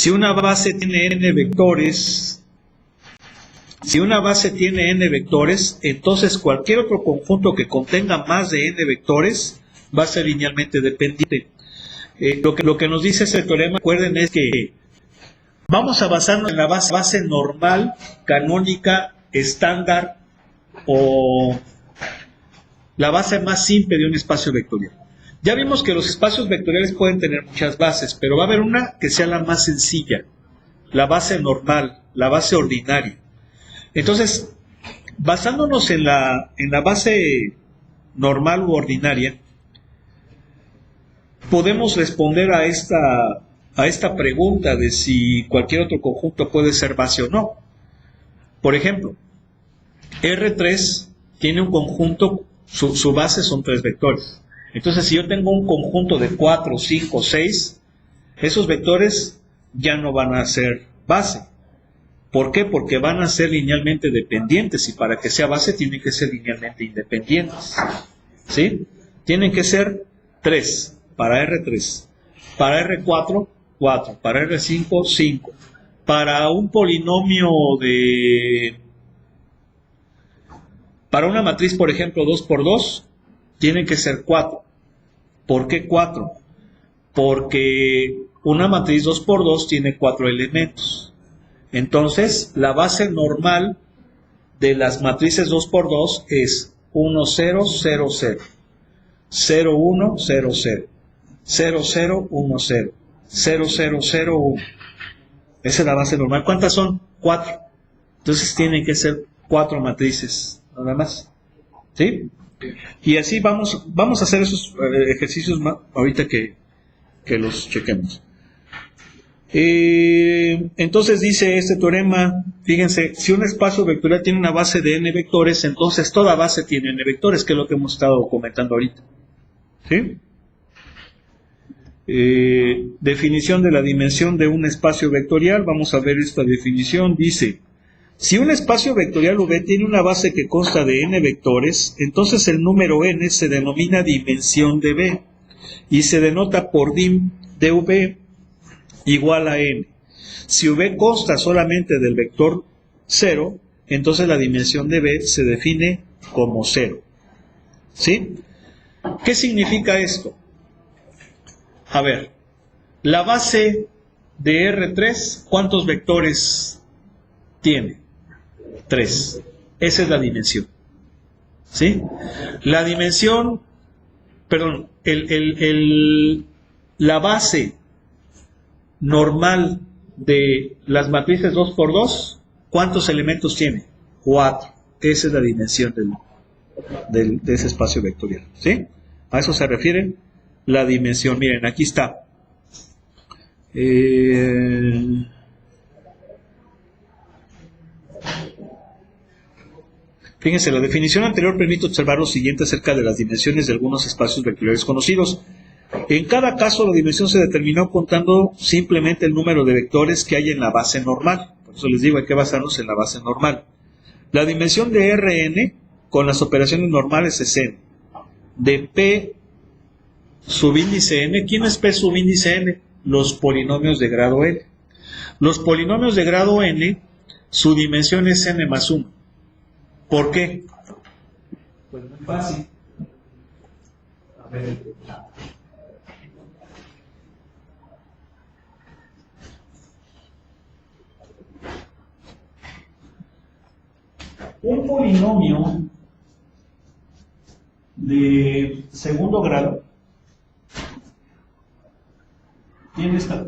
Si una base tiene n vectores, entonces cualquier otro conjunto que contenga más de n vectores va a ser linealmente dependiente. Lo que nos dice ese teorema, recuerden, es que vamos a basarnos en la base normal, canónica, estándar o la base más simple de un espacio vectorial. Ya vimos que los espacios vectoriales pueden tener muchas bases, pero va a haber una que sea la más sencilla, la base normal, la base ordinaria. Entonces, basándonos en la base normal u ordinaria, podemos responder a esta pregunta de si cualquier otro conjunto puede ser base o no. Por ejemplo, R3 tiene un conjunto, su base son 3 vectores. Entonces, si yo tengo un conjunto de 4, 5, 6, esos vectores ya no van a ser base. ¿Por qué? Porque van a ser linealmente dependientes, y para que sea base tienen que ser linealmente independientes. ¿Sí? Tienen que ser 3 para R3, para R4, 4, para R5, 5. Para un polinomio para una matriz, por ejemplo, 2 por 2, tienen que ser 4. ¿Por qué 4? Porque una matriz 2 por 2 tiene 4 elementos. Entonces, la base normal de las matrices 2 por 2 es 1, 0, 0, 0, 0, 1, 0, 0, 0, 0, 1, 0, 0, 0, 0, 1. Esa es la base normal. ¿Cuántas son? 4. Entonces tienen que ser 4 matrices, nada más. ¿Sí? Y así vamos a hacer esos ejercicios ahorita que los chequemos. Entonces dice este teorema, fíjense, si un espacio vectorial tiene una base de n vectores, entonces toda base tiene n vectores, que es lo que hemos estado comentando ahorita. ¿Sí? Definición de la dimensión de un espacio vectorial. Vamos a ver esta definición. Dice: si un espacio vectorial V tiene una base que consta de n vectores, entonces el número n se denomina dimensión de V y se denota por dim de V igual a n. Si V consta solamente del vector 0, entonces la dimensión de V se define como 0. ¿Sí? ¿Qué significa esto? A ver, la base de R3, ¿cuántos vectores tiene? 3. Esa es la dimensión. ¿Sí? La dimensión, perdón, la base normal de las matrices 2 por 2, ¿cuántos elementos tiene? 4. Esa es la dimensión de ese espacio vectorial. ¿Sí? A eso se refiere la dimensión. Miren, aquí está. Fíjense, la definición anterior permite observar lo siguiente acerca de las dimensiones de algunos espacios vectoriales conocidos. En cada caso, la dimensión se determinó contando simplemente el número de vectores que hay en la base normal. Por eso les digo, hay que basarnos en la base normal. La dimensión de Rn con las operaciones normales es n. De P subíndice n. ¿Quién es P subíndice n? Los polinomios de grado n. Los polinomios de grado n, su dimensión es n más 1. ¿Por qué? Pues muy fácil. A ver. Un polinomio de segundo grado tiene esta,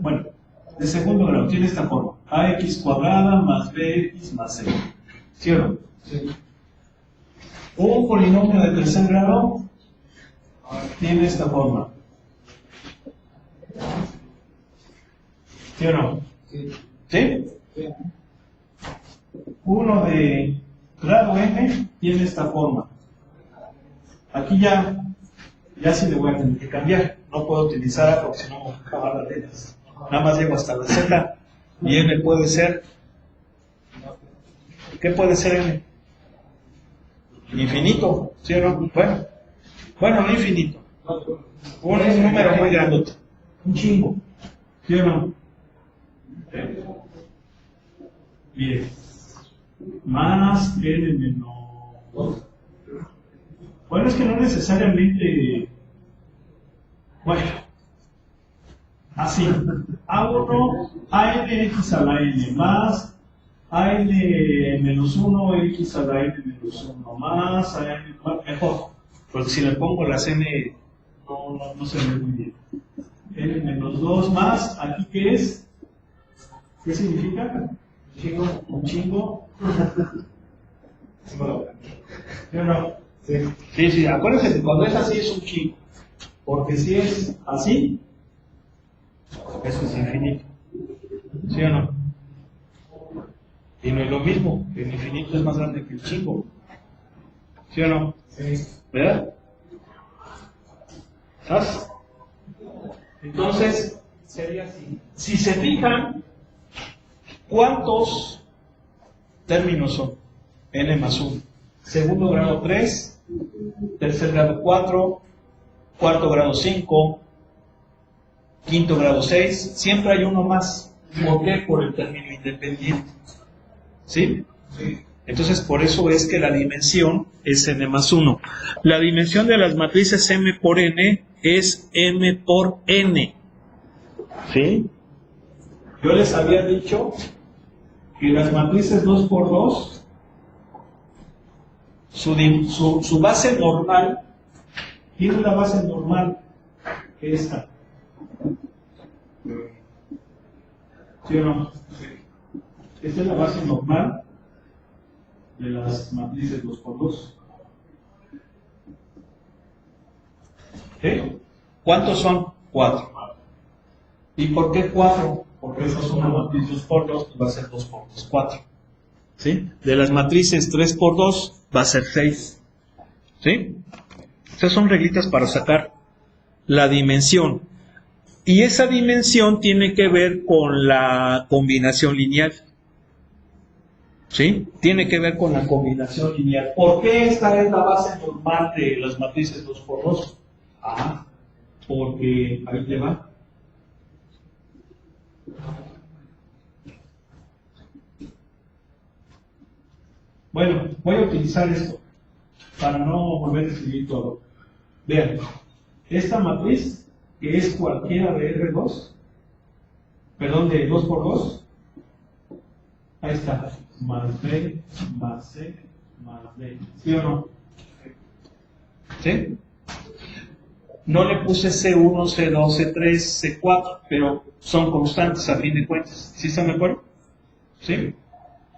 de segundo grado tiene esta forma: ax cuadrada más bx más c. ¿Sí o no? Sí. Un polinomio de tercer grado tiene esta forma. ¿Sí o no? Sí. ¿Sí? Sí. Uno de grado n tiene esta forma. Aquí ya sí le voy a tener que cambiar. No puedo utilizar porque si no me acaba las letras. Nada más llego hasta la z y n puede ser. ¿Qué puede ser n? Infinito, ¿sí o no? Bueno, no infinito. Un número muy grandote. Un chingo, ¿sí o no? ¿Sí? Bien. Más n menos 2. Bueno, es que no necesariamente. Bueno, así. A1, ANX a la n más AN menos 1, X a la n menos 1 más AN, mejor. Porque si le pongo las n, no se ve muy bien. N menos 2 más, ¿aquí qué es? ¿Qué significa? Chingo, un chingo. ¿Sí o no? Sí. Sí, acuérdense que cuando es así es un chingo. Porque si es así, eso es infinito. ¿Sí o no? Y no es lo mismo, el infinito es más grande que el chingo. ¿Sí o no? Sí. ¿Verdad? ¿Sabes? Entonces, sería así. Si se fijan, ¿cuántos términos son? N más 1. Segundo grado 3, tercer grado 4, cuarto grado 5, quinto grado 6. Siempre hay uno más. ¿Por qué? Por el término independiente. ¿Sí? Sí. Entonces, por eso es que la dimensión es n más 1. La dimensión de las matrices m por n es m por n. ¿Sí? Yo les había dicho que las matrices 2 por 2, su base normal, tiene una base normal, que es esta. ¿Sí o no? Esta es la base normal de las matrices 2 por 2. ¿Sí? ¿Cuántos son? 4. ¿Y por qué 4? Porque eso es una matriz 2 por 2, pues va a ser 2 por 2, 4. ¿Sí? De las matrices 3 por 2 va a ser 6. ¿Sí? Estas son reglitas para sacar la dimensión. Y esa dimensión tiene que ver con la combinación lineal. ¿Sí? Tiene que ver con la combinación lineal. ¿Por qué esta es la base normal de las matrices 2 por 2? Ah, porque ahí te va. Bueno, voy a utilizar esto para no volver a escribir todo. Vean, esta matriz, que es cualquiera de R2, perdón, de 2 por 2, ahí está, más B, más C, más D. ¿Sí o no? ¿Sí? No le puse C1, C2, C3, C4, pero son constantes a fin de cuentas. ¿Sí están de acuerdo? ¿Sí?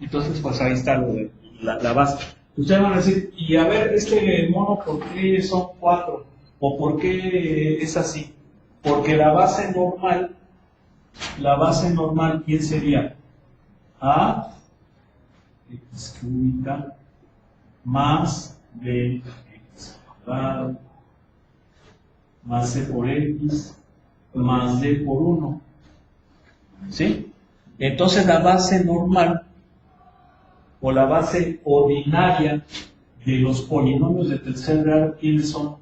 Entonces, pues ahí está lo de la base. Ustedes van a decir, y a ver, este mono, ¿por qué son 4? ¿O por qué es así? Porque la base normal, ¿quién sería? A, x cúbica, más b, x cuadrado, más c por x, más d por 1. ¿Sí? Entonces la base normal, o la base ordinaria de los polinomios de tercer grado, ¿quiénes son?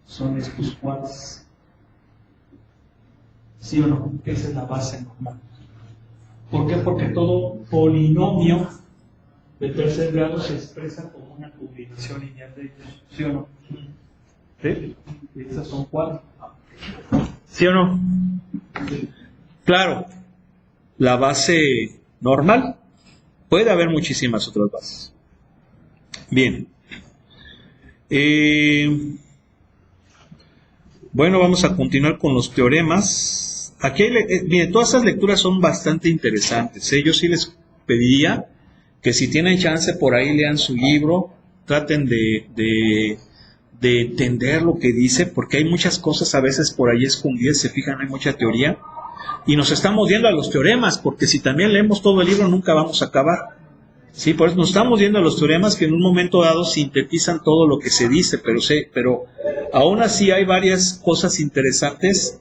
Son estos cuates. ¿Sí o no? Esa es la base normal. ¿Por qué? Porque todo polinomio de tercer grado se expresa como una combinación lineal de ellos. ¿Sí o no? ¿Sí? Estas son 4. ¿Sí o no? Sí. Claro, la base normal. Puede haber muchísimas otras bases. Bien. Bueno, vamos a continuar con los teoremas. Aquí, miren, todas estas lecturas son bastante interesantes. Yo sí les pediría que si tienen chance por ahí lean su libro, traten de entender lo que dice, porque hay muchas cosas a veces por ahí escondidas, se fijan, hay mucha teoría. Y nos estamos yendo a los teoremas, porque si también leemos todo el libro nunca vamos a acabar. Sí, por eso nos estamos yendo a los teoremas que en un momento dado sintetizan todo lo que se dice, pero aún así hay varias cosas interesantes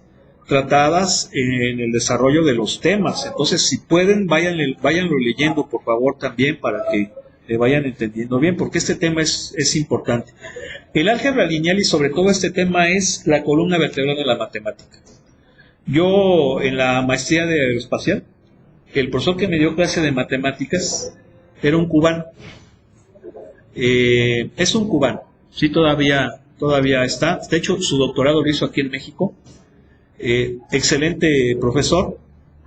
tratadas en el desarrollo de los temas. Entonces, si pueden, váyanlo leyendo, por favor, también, para que le vayan entendiendo bien, porque este tema es importante. El álgebra lineal y sobre todo este tema es la columna vertebral de la matemática. Yo en la maestría de aeroespacial el profesor que me dio clase de matemáticas era un cubano. Es un cubano, sí, todavía está. De hecho, su doctorado lo hizo aquí en México. Excelente profesor.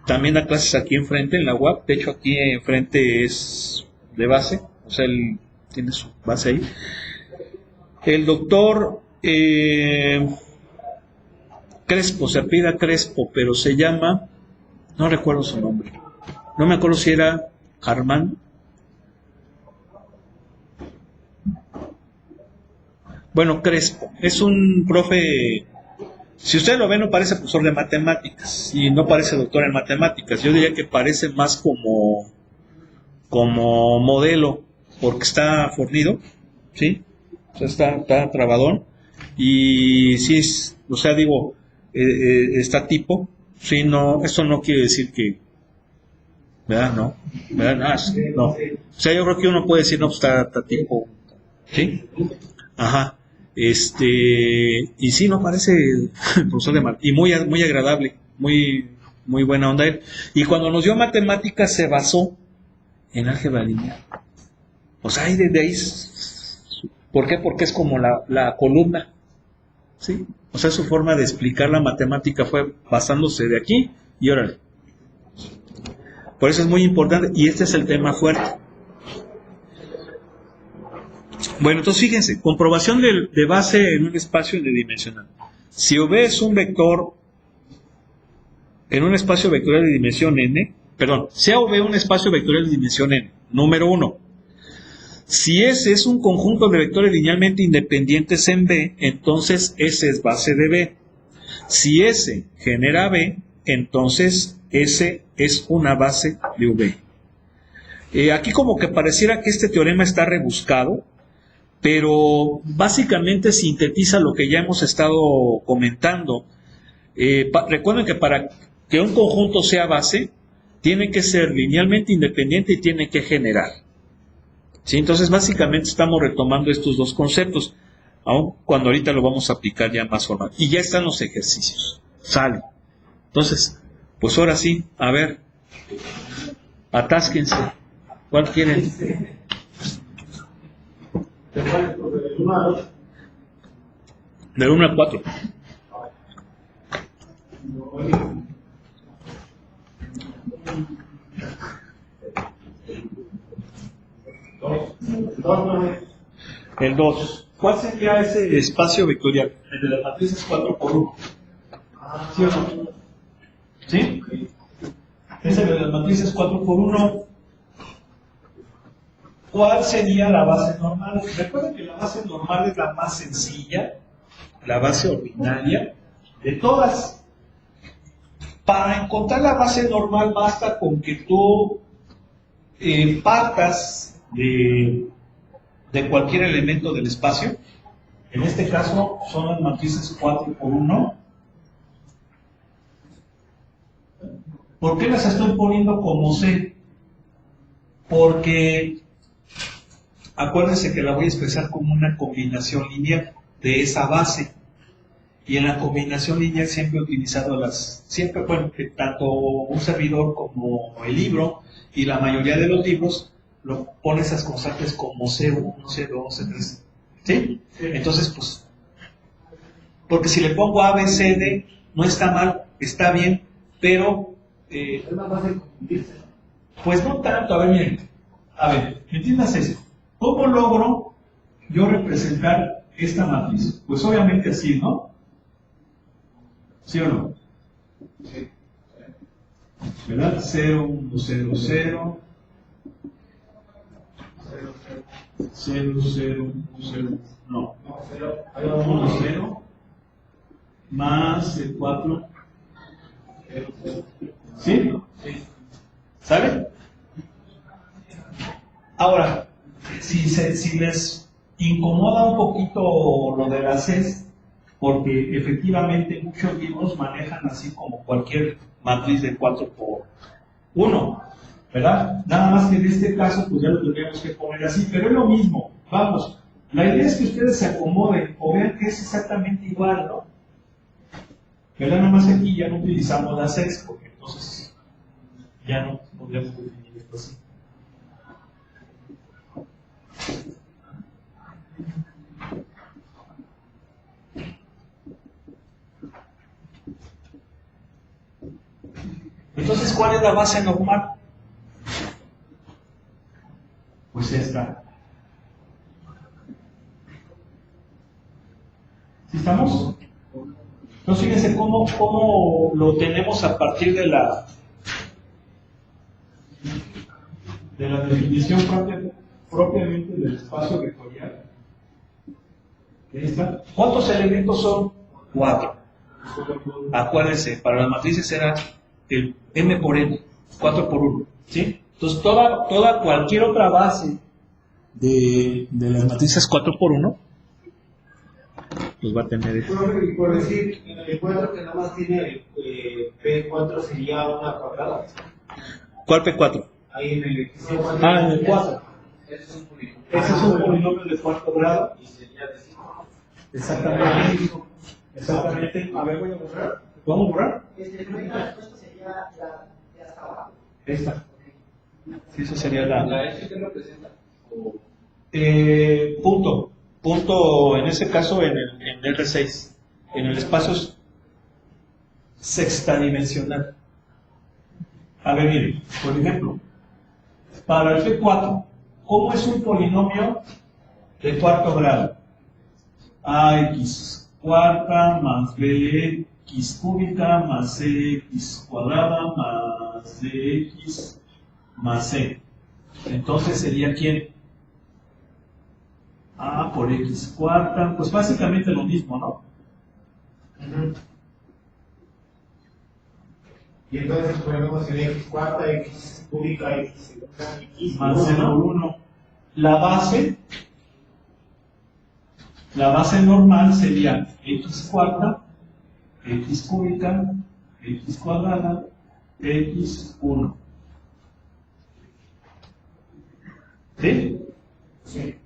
También da clases aquí enfrente, en la UAP. De hecho, aquí enfrente es de base. O sea, él tiene su base ahí. El doctor Crespo, se apellida Crespo, pero se llama, no recuerdo su nombre. No me acuerdo si era Armando. Bueno, Crespo. Es un profe. Si usted lo ve, no parece profesor de matemáticas y no parece doctor en matemáticas. Yo diría que parece más como modelo, porque está fornido, ¿sí? O sea, está trabadón. Y sí, o sea, digo, está tipo, sí, no, eso no quiere decir que, ¿verdad? No, ¿verdad? No. O sea, yo creo que uno puede decir, no, pues está tipo, ¿sí? Ajá. Y sí, no parece profesor de y muy agradable, muy buena onda él. Y cuando nos dio matemáticas se basó en álgebra lineal. O sea, ahí desde ahí, ¿por qué? Porque es como la columna, ¿sí? O sea, su forma de explicar la matemática fue basándose de aquí y órale. Por eso es muy importante y este es el tema fuerte. Bueno, entonces fíjense, comprobación de base en un espacio unidimensional. Si OB es un vector en un espacio vectorial de dimensión n, perdón, sea OB un espacio vectorial de dimensión n, número 1. Si S es un conjunto de vectores linealmente independientes en B, entonces S es base de B. Si S genera B, entonces S es una base de V. Aquí como que pareciera que este teorema está rebuscado, pero básicamente sintetiza lo que ya hemos estado comentando. Recuerden que para que un conjunto sea base, tiene que ser linealmente independiente y tiene que generar. ¿Sí? Entonces, básicamente estamos retomando estos dos conceptos, aun cuando ahorita lo vamos a aplicar ya más formal. Y ya están los ejercicios. Sale. Entonces, pues ahora sí, a ver, atásquense. ¿Cuál quieren? Del 1 al 4. El 2. ¿Cuál sería ese espacio vectorial? El de las matrices 4 por 1. ¿Sí o no? ¿Sí? Ese de las matrices 4 por 1. ¿Cuál sería la base normal? Recuerden que la base normal es la más sencilla, la base ordinaria de todas. Para encontrar la base normal basta con que tú partas de cualquier elemento del espacio. En este caso son las matrices 4 por 1. ¿Por qué las estoy poniendo como C? Porque acuérdense que la voy a expresar como una combinación lineal de esa base. Y en la combinación lineal siempre he utilizado bueno, que tanto un servidor como el libro y la mayoría de los libros lo pone esas constantes como C1, C2, C3. ¿Sí? Entonces, pues, porque si le pongo A, B, C, D, no está mal, está bien, pero es más fácil confundirse. Pues no tanto, a ver, miren, entiendas eso. ¿Cómo logro yo representar esta matriz? Pues obviamente así, ¿no? ¿Sí o no? Sí. ¿Verdad? 0, 1, 0, 0. 0, 0, 1, 0. No. 1, 0. Más el 4. ¿Sí? Sí. ¿Sale? Ahora, si les incomoda un poquito lo de las Cs, porque efectivamente muchos libros manejan así como cualquier matriz de 4 por 1, ¿verdad? Nada más que en este caso pues ya lo tendríamos que poner así, pero es lo mismo, vamos, la idea es que ustedes se acomoden o vean que es exactamente igual, ¿no? ¿Verdad? Nada más que aquí ya no utilizamos las Cs, porque entonces ya no podríamos definir esto así. Entonces, ¿cuál es la base normal? Pues esta. ¿Sí estamos? Entonces, fíjense cómo lo tenemos a partir de la definición propiamente del espacio vectorial. Ahí está. ¿Cuántos elementos son? 4. Acuérdense, para las matrices era el m por n, 4 por 1. ¿Sí? Entonces, cualquier otra base de las matrices 4 por 1 pues va a tener eso. Y por decir, en el 4 que nada más tiene P4 sería una cuadrada. ¿Cuál P4? Ahí en el en el 4. Ese es un polinomio. Ese es un polinomio de cuarto grado. Y sería de 5. Exactamente. Exactamente. A ver, voy a borrar. ¿Vamos a borrar? La respuesta sería la de hasta abajo. Esta. Sí, esa sería la. ¿La F qué representa? Punto. Punto, en ese caso, en el R6. En el espacio sextadimensional. A ver, miren, por ejemplo, para el P4, ¿cómo es un polinomio de cuarto grado? AX cuarta más BX cúbica más CX cuadrada más DX más C. Entonces sería ¿quién? A por X cuarta, pues básicamente lo mismo, ¿no? Y entonces ponemos en X cuarta, X cúbica, X segunda, X Más C por 1. La base normal sería X cuarta, X cúbica, X cuadrada, X 1. ¿Sí? Sí.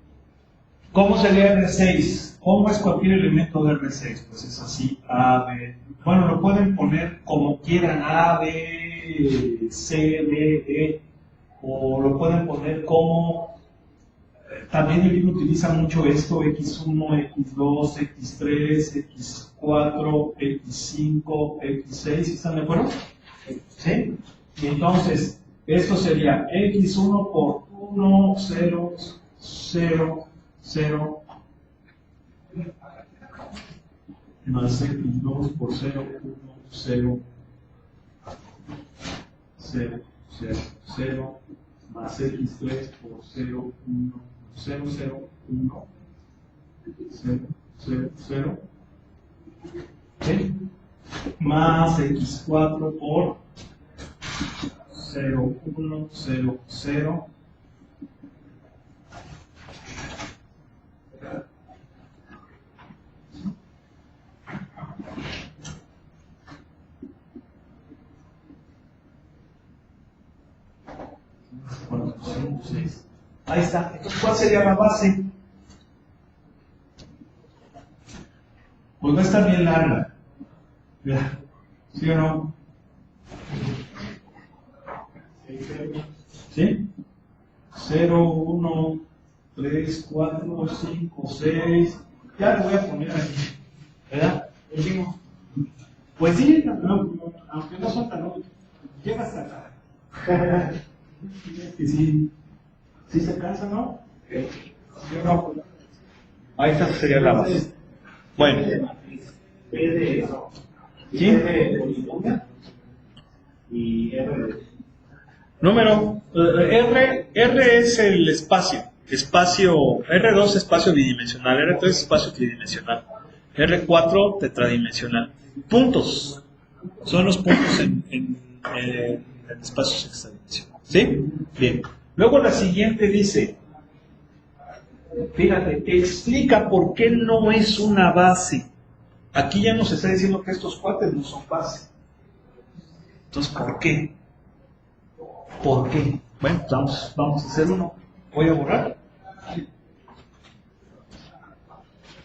¿Cómo sería R6? ¿Cómo es cualquier elemento de R6? Pues es así, A, B. Bueno, lo pueden poner como quieran, A, B, C, D, E. O lo pueden poner como... También el libro utiliza mucho esto, X1, X2, X3, X4, X5, X6, ¿están de acuerdo? ¿Sí? Y entonces, esto sería X1 por 1, 0, 0, 0, más X2 por 0, 1, 0, 0, 0, 0, más X3 por 0, 1, 0, 0, 1, 0, 0, 0, ¿sí? Más X4 por 0, 1, 0, 0, Ahí está. Entonces, ¿cuál sería la base? Pues va a estar bien larga. Mira, ¿sí o no? ¿Sí? 0, 1, 3, 4, 5, 6. Ya lo voy a poner aquí. ¿Verdad? Pues sí, aunque no son tan obvios. Llega hasta acá. Que sí. ¿Sí se cansa, no? Yo no. Ahí esta sería la base. Bueno. ¿Sí? Y R. Número. R es el espacio. R2 espacio bidimensional. R3 espacio tridimensional. R4 tetradimensional. Puntos. Son los puntos en el espacio sextadimensional. ¿Sí? Bien. Luego la siguiente dice, fíjate, explica por qué no es una base. Aquí ya nos está diciendo que estos cuates no son base. Entonces, ¿por qué? ¿Por qué? Bueno, vamos a hacer uno. Voy a borrar.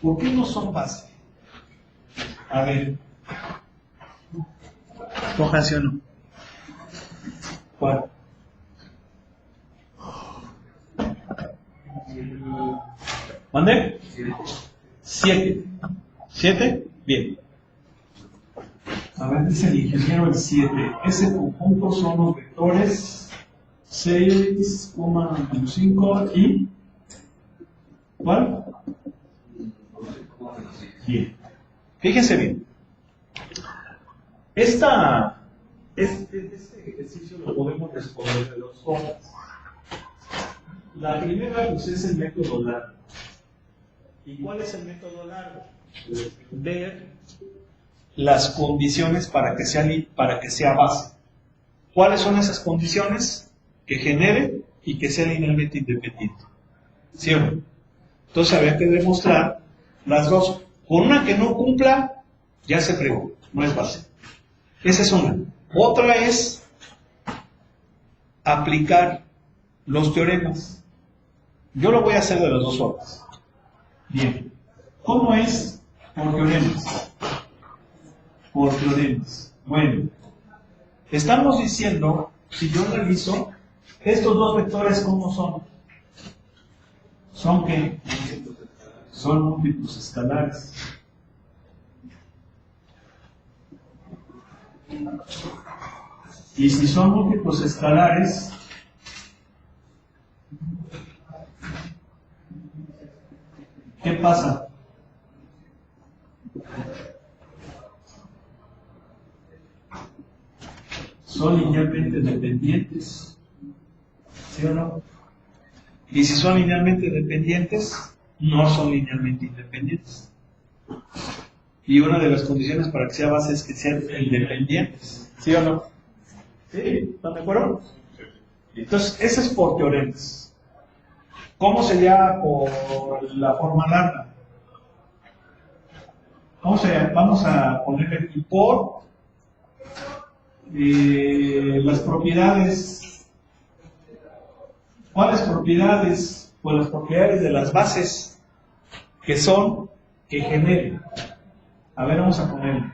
¿Por qué no son base? A ver. Cojan sí o no. ¿Cuál? ¿Mande? 7. ¿7? Bien. A ver, dice el ingeniero el 7. Ese conjunto son los vectores 6,5 y... ¿Cuál? Bien. Fíjense bien. Este ejercicio lo podemos responder de dos formas. La primera pues, es el método largo. ¿Y cuál es el método largo? Ver las condiciones para que sea base. ¿Cuáles son esas condiciones? Que genere y que sea linealmente independiente. ¿Sí o no? Entonces habría que demostrar las dos. Con una que no cumpla, ya se fregó, no es base. Esa es una. Otra es aplicar los teoremas. Yo lo voy a hacer de las dos formas. Bien. ¿Cómo es por teoremas? Por teoremas. Bueno, estamos diciendo, si yo reviso, estos dos vectores, ¿cómo son? ¿Son qué? Son múltiplos escalares. Y si son múltiplos escalares, ¿qué pasa? Son linealmente dependientes, ¿sí o no? Y si son linealmente dependientes, no son linealmente independientes. Y una de las condiciones para que sea base es que sean independientes, ¿sí o no? ¿Sí? ¿Están de acuerdo? Entonces, ese es por teoremas. ¿Cómo sería por la forma larga? Vamos a ponerle aquí por las propiedades. ¿Cuáles propiedades? Pues las propiedades de las bases, que son que generen. A ver, vamos a ponerle.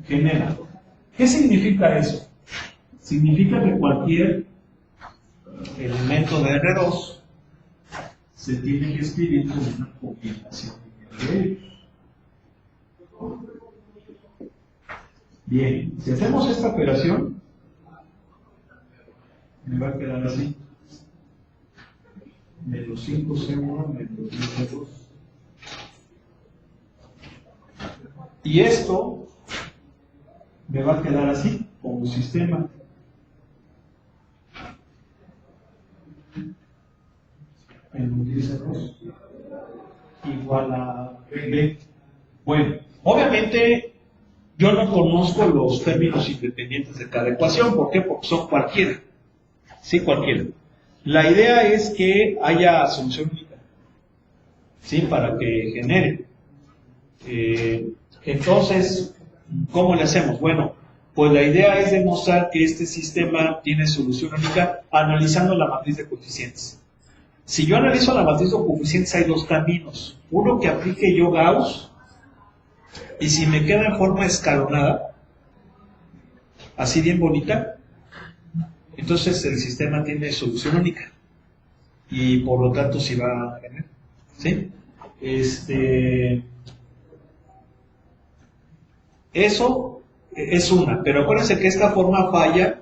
Genera. ¿Qué significa eso? Significa que cualquier elemento de R2 se tiene que escribir como una combinación de ellos. Bien, si hacemos esta operación, me va a quedar así. Menos 5C1, menos 10C2. Y esto me va a quedar así, como sistema. Menos 10C2 igual a B. Bueno, obviamente yo no conozco los términos independientes de cada ecuación. ¿Por qué? Porque son cualquiera. Sí, cualquiera. La idea es que haya solución única, ¿sí? Para que genere. Entonces, ¿cómo le hacemos? Bueno, pues la idea es demostrar que este sistema tiene solución única analizando la matriz de coeficientes. Si yo analizo la matriz de coeficientes hay dos caminos. Uno que aplique yo Gauss, y si me queda en forma escalonada, así bien bonita, entonces el sistema tiene solución única y por lo tanto sí va a ganar. ¿Sí? Eso es una, pero acuérdense que esta forma falla,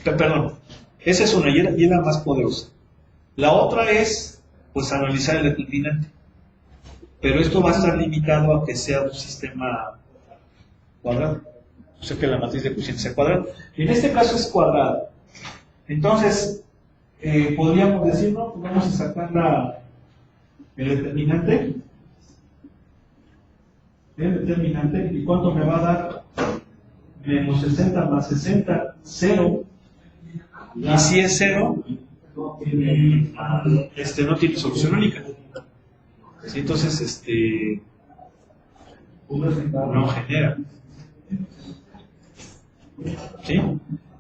perdón, esa es una y es la más poderosa. La otra es, pues, analizar el determinante, pero esto va a estar limitado a que sea un sistema cuadrado. O sea que la matriz de coeficientes sea cuadrada. En este caso es cuadrada. Entonces, podríamos decir, no, pues vamos a sacar el determinante. El determinante, ¿y cuánto me va a dar? Menos 60 más 60, 0. Y si es 0, no tiene solución única. ¿Sí? Entonces, no genera. ¿Sí?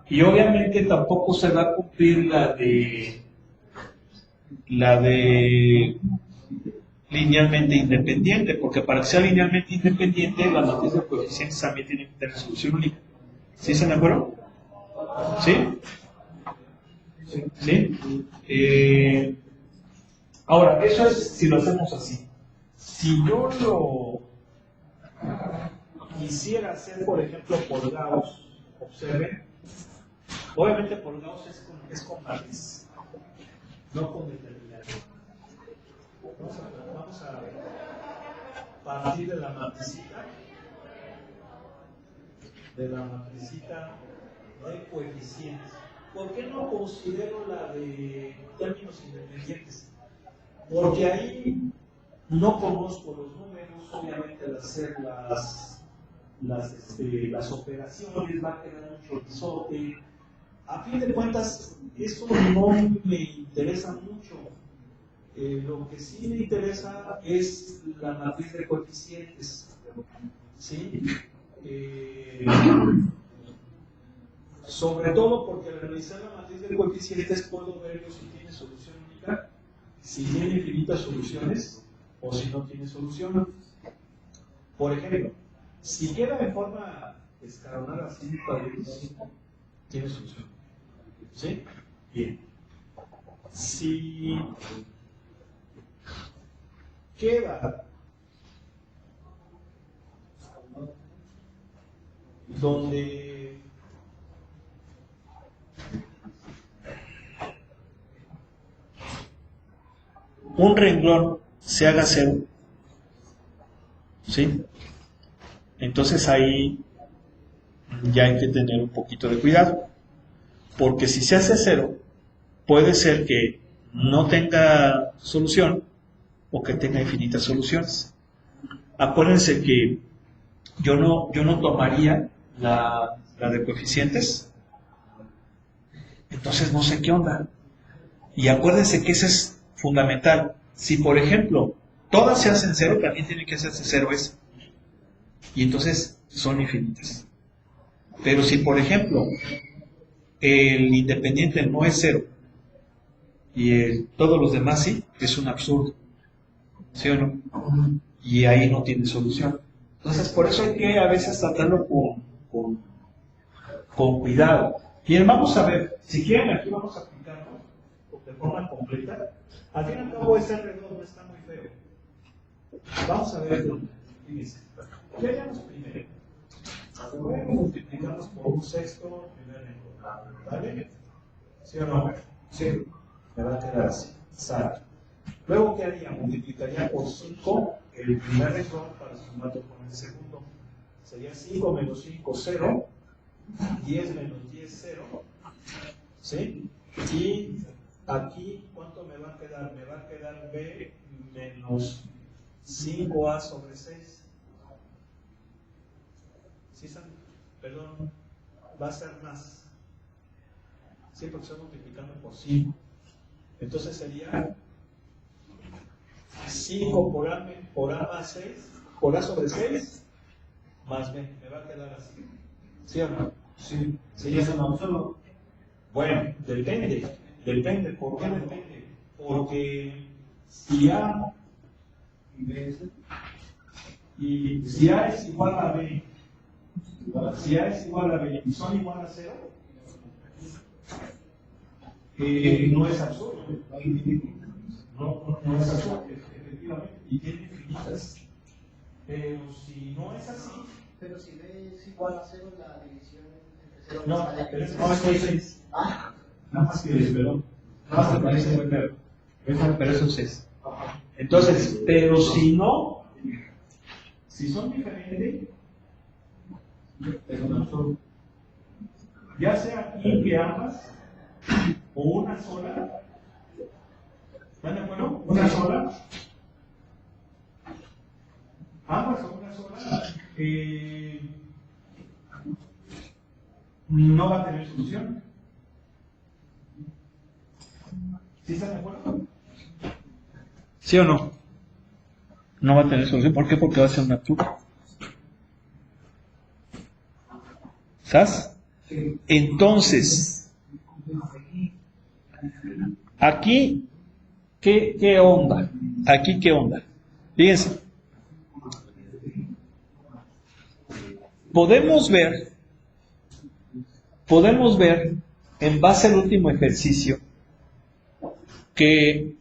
Y obviamente tampoco se va a cumplir la de linealmente independiente, porque para que sea linealmente independiente, la matriz de coeficientes también tiene que tener solución única. ¿Sí están de acuerdo? ¿Sí? ¿Sí? Ahora, eso es si lo hacemos así. Si yo lo quisiera hacer, por ejemplo, por Gauss, observen, obviamente por Gauss es con matriz, no con determinante. Vamos a partir de la matricita de coeficientes. ¿Por qué no considero la de términos independientes? Porque ahí no conozco los números, obviamente al hacer las operaciones va a quedar un chorizote. A fin de cuentas, eso no me interesa mucho. Lo que sí me interesa es la matriz de coeficientes. ¿Sí? Sobre todo porque al realizar la matriz de coeficientes puedo ver si tiene solución única, si tiene infinitas soluciones o si no tiene solución. Por ejemplo, si queda de forma escalonada así, tiene solución. ¿Sí? Bien. Si queda donde un renglón se haga cero, ¿sí? Entonces ahí ya hay que tener un poquito de cuidado, porque si se hace cero, puede ser que no tenga solución o que tenga infinitas soluciones. Acuérdense que yo no tomaría la de coeficientes, entonces no sé qué onda. Y acuérdense que eso es fundamental. Si, por ejemplo, todas se hacen cero, también tiene que hacerse cero esa. Y entonces son infinitas. Pero si, por ejemplo, el independiente no es cero y todos los demás sí, es un absurdo. ¿Sí o no? Y ahí no tiene solución. Entonces, por eso hay que a veces tratarlo con cuidado. Bien, vamos a ver, si quieren aquí vamos a aplicarlo de forma completa. Al fin y al cabo ese redondo está muy feo. Vamos a ver, fíjense. ¿Qué haríamos primero? Luego multiplicamos por un sexto primer renglón. ¿Vale? ¿Sí o no? Sí. Me va a quedar así. Sale. Luego, ¿qué haría? Multiplicaría por 5 el primer renglón para sumarlo con el segundo. Sería 5 menos 5, 0. 10 menos 10, 0. ¿Sí? Y aquí, ¿cuánto me va a quedar? Me va a quedar B menos 5A sobre 6. ¿Sí están? Perdón, va a ser más. Sí, porque estoy multiplicando por 5. Entonces sería 5 por A más 6, por A sobre 6, más B. Me va a quedar así. ¿Sí o no? Sí. ¿Sí es un solo? Bueno, depende. Depende. ¿Por qué depende? Porque si A y si A es igual a B, si A es igual a B y son igual a 0, no es absurdo. No es absurdo, efectivamente. Y tiene infinitas. Pero si no es así. Pero si B es igual a 0, la división entre 0 No, sale. pero es que 6. Nada más que perdón. Nada más que parece muy claro. Pero eso es 6. Entonces, pero si no, si son diferentes, ya sea aquí que ambas o una sola, ¿están de acuerdo? Una sola, ambas o una sola, no va a tener solución. ¿Sí están de acuerdo? ¿Sí o no? No va a tener solución. ¿Por qué? Porque va a ser una absurdo. ¿Sabes? Entonces, aquí, ¿qué onda? Aquí, ¿qué onda? Fíjense. Podemos ver en base al último ejercicio, que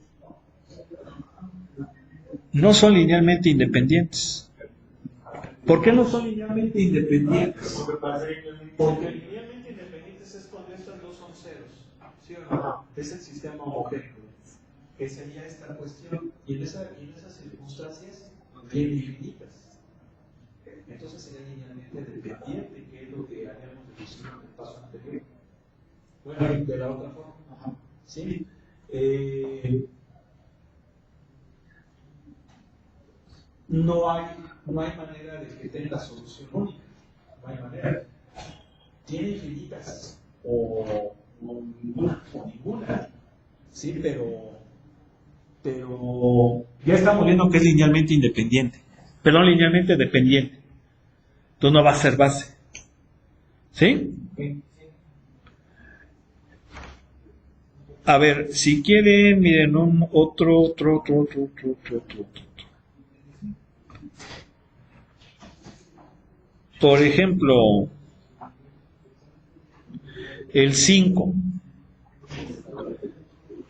no son linealmente independientes. ¿Por qué no son linealmente independientes? Porque linealmente independientes es cuando estas dos son ceros, ¿sí o no? Es el sistema homogéneo, que sería esta cuestión, y en esas circunstancias bien infinitas. Entonces sería linealmente dependiente, que es lo que habíamos deducido en el paso anterior. Bueno, de la otra forma, ¿sí? No hay manera de que tenga solución única, no hay manera. Tiene infinitas o ninguna, sí, pero ya estamos viendo que es linealmente independiente, perdón, linealmente dependiente. Entonces no va a ser base, ¿sí? A ver, si quieren, miren, otro. Por ejemplo, el 5.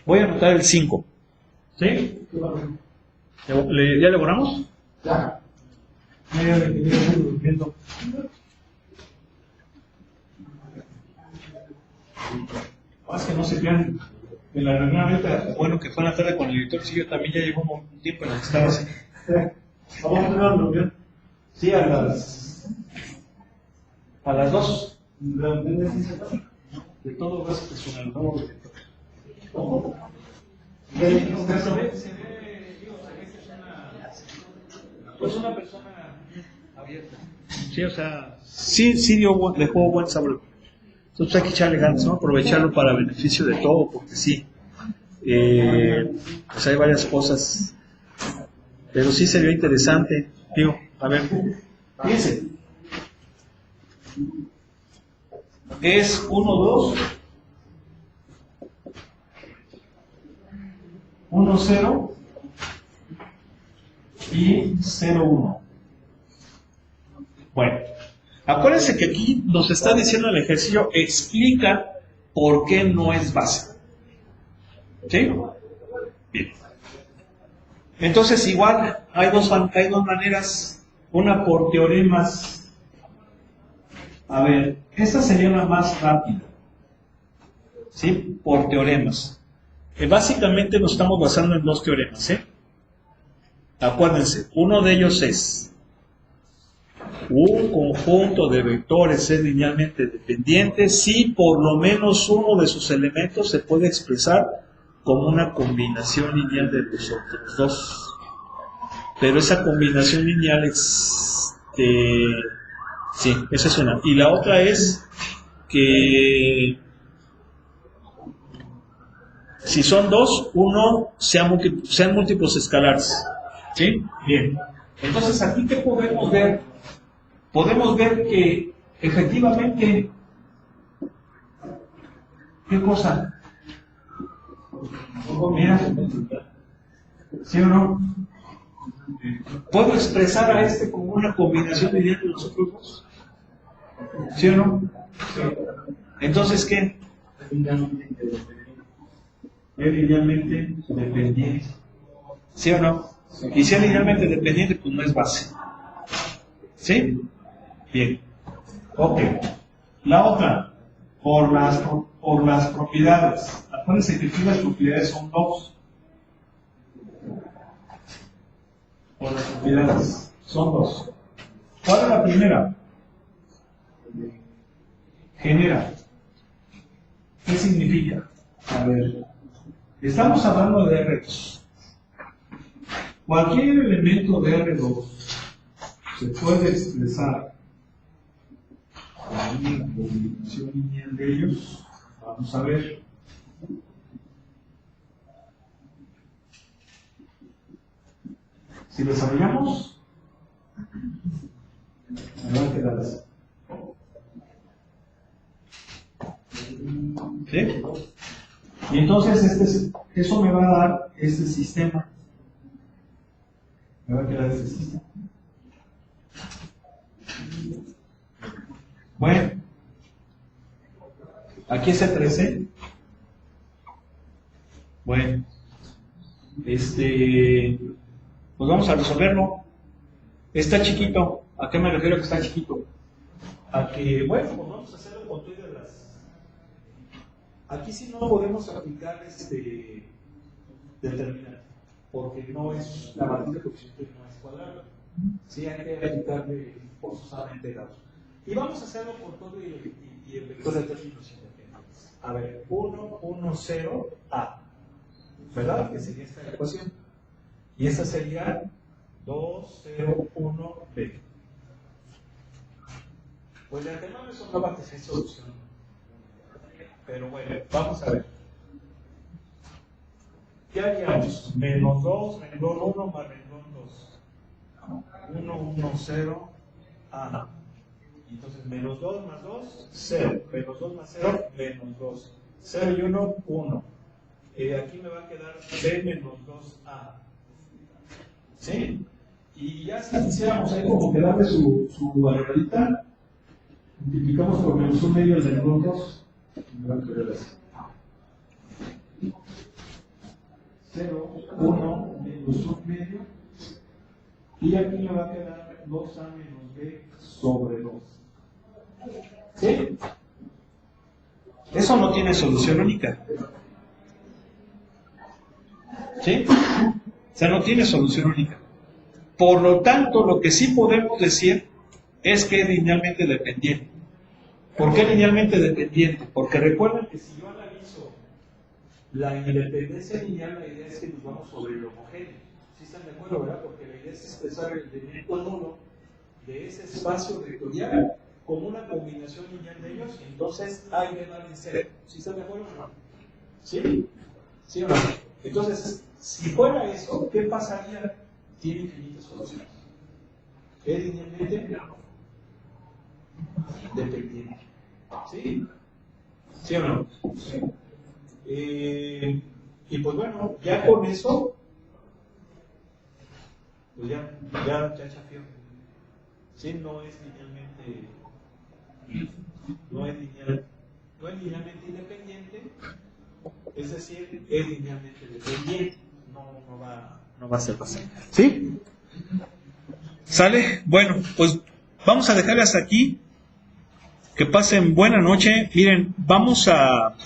Voy a anotar el 5. ¿Sí? ¿Ya elaboramos? Ya. Más que no se crean. En la reunión ahorita, bueno, que fue en la tarde con el director, sí, yo también ya llevo un tiempo en el que estaba así. Vamos a tener una reunión. Sí, a las 2. De todo vas a presionar, ¿no? Pues una persona abierta. Sí, o sea, sí dejó buen sabor. Entonces hay que echarle ganas, ¿no? Aprovecharlo para beneficio de todo, porque sí, pues hay varias cosas, pero sí sería interesante, digo, a ver, fíjense, es 1, 2, 1, 0 y 0, 1. Bueno, acuérdense que aquí nos está diciendo el ejercicio, explica por qué no es base. ¿Sí? Bien. Entonces, igual, hay dos maneras, una por teoremas. A ver, esta sería la más rápida. ¿Sí? Por teoremas. Básicamente nos estamos basando en dos teoremas, ¿eh? Acuérdense, uno de ellos es un conjunto de vectores es linealmente dependiente si por lo menos uno de sus elementos se puede expresar como una combinación lineal de los otros dos. Pero esa combinación lineal sí, esa es una. Y la otra es que si son dos, uno sean múltiplos escalares. ¿Sí? Bien. Entonces, aquí, ¿qué podemos ver? Podemos ver que efectivamente, ¿qué cosa? Mira, ¿sí o no? ¿Puedo expresar a este como una combinación lineal de los otros dos? ¿Sí o no? Entonces, ¿qué? Es linealmente dependiente. ¿Sí o no? Y si es linealmente dependiente, pues no es base. ¿Sí? Bien. Ok. La otra, por las propiedades. Acuérdense que aquí las propiedades son dos. Por las propiedades son dos. ¿Cuál es la primera? Genera. ¿Qué significa? A ver, estamos hablando de R2. Cualquier elemento de R2 se puede expresar como una combinación lineal de ellos. Vamos a ver. Si desarrollamos, me va a quedar así. ¿Sí? Y entonces eso me va a dar este sistema. Me va a quedar este sistema. Bueno, Aquí es C13. Bueno, pues vamos a resolverlo. Está chiquito. ¿A qué me refiero que está chiquito? A que, bueno, pues vamos a hacerlo con tu de las. Aquí sí no podemos aplicar determinante, porque no es la matriz de coeficiente, no es cuadrada. Sí, hay que aplicarle forzosamente Gauss. Y vamos a hacerlo con todo y el vector de términos independientes. A ver, 1, 1, 0, A. ¿Verdad? Que sería esta ecuación. Y esta sería 2, 0, 1, B. Pues de antemano eso no va a tener solución. Pero bueno, vamos a ver. ¿Qué haríamos? Menos 2, renglón 1 más renglón 2. 1, 1, 0, A. Entonces, menos 2 más 2, 0. Menos 2 más 0, menos 2. 0 y 1, 1. Aquí me va a quedar B menos 2A. ¿Sí? Y ya si quisiéramos ahí como que darle su valorita, multiplicamos por menos 1 medio el renglón 2. Me va a quedar así. 0, 1, menos 1 medio. Y aquí me va a quedar 2A menos B sobre 2. ¿Sí? Eso no tiene solución única. ¿Sí? O sea, no tiene solución única. Por lo tanto, lo que sí podemos decir es que es linealmente dependiente. ¿Por qué linealmente dependiente? Porque recuerden que si yo analizo la independencia lineal, la idea es que nos vamos sobre el homogéneo. ¿Sí están de acuerdo, verdad? Porque la idea es expresar el elemento nulo de ese espacio vectorial como una combinación lineal de ellos, y entonces A y B valen 0. ¿Sí están de acuerdo o no? ¿Sí? ¿Sí o no? Entonces, si fuera eso, ¿qué pasaría? Tiene infinitas soluciones. ¿Es linealmente? Dependiente. ¿Sí? ¿Sí o no? Sí. Y pues bueno, ya con eso, pues ya chafió. ¿Sí? No es linealmente independiente, es decir, es linealmente dependiente. No va a ser fácil. ¿Sí? ¿Sale? Bueno, pues vamos a dejarle hasta aquí. Que pasen buena noche. Miren, vamos a